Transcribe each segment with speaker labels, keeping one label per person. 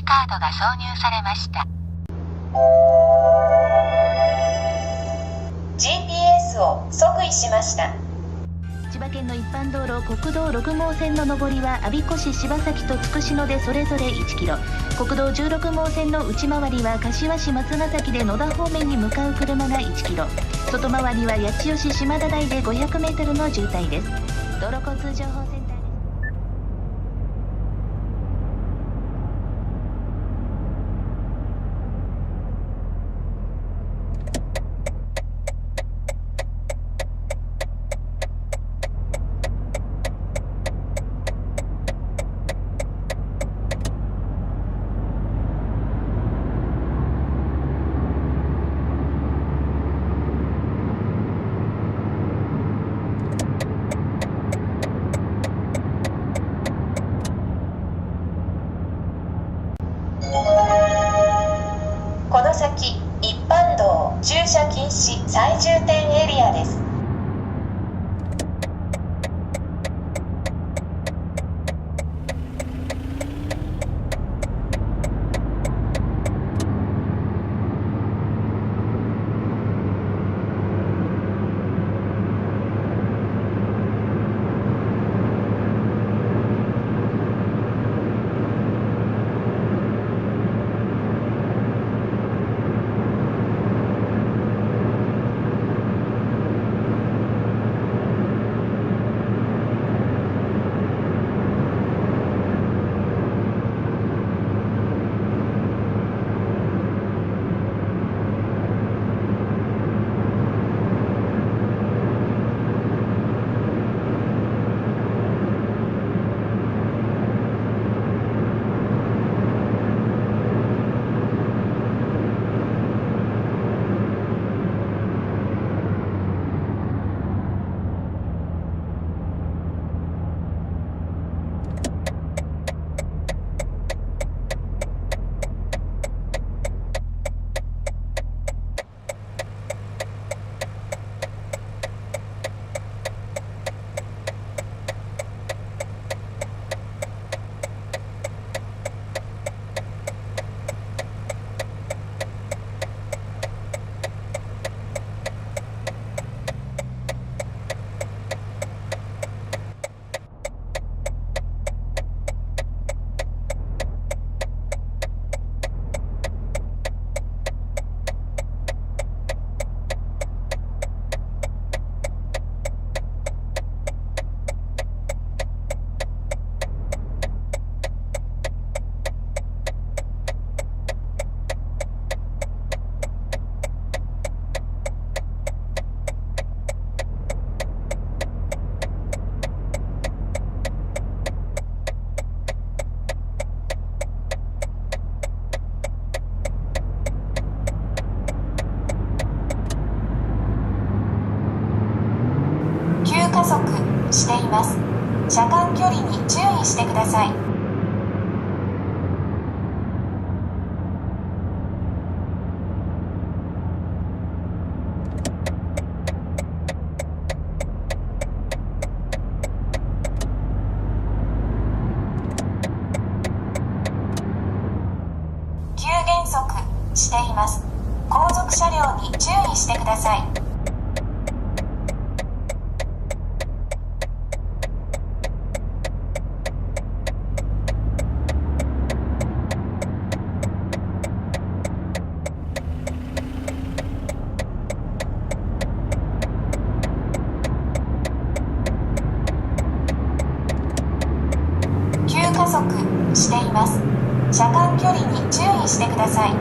Speaker 1: カードが挿入されました。
Speaker 2: GPS を即位しました。
Speaker 3: 千葉県の一般道路国道6号線の上りは我孫子市柴崎と筑紫野でそれぞれ1キロ、国道16号線の内回りは柏市松ヶ崎で野田方面に向かう車が1キロ、外回りは八千代市島田台で500メートルの渋滞です。道路交通情報センターです。
Speaker 2: この先、一般道駐車禁止最重点エリアです。加速しています。車間距離に注意してください。急減速しています。後続車両に注意してください。加速しています。車間距離に注意してください。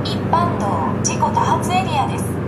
Speaker 2: 一般道事故多発エリアです。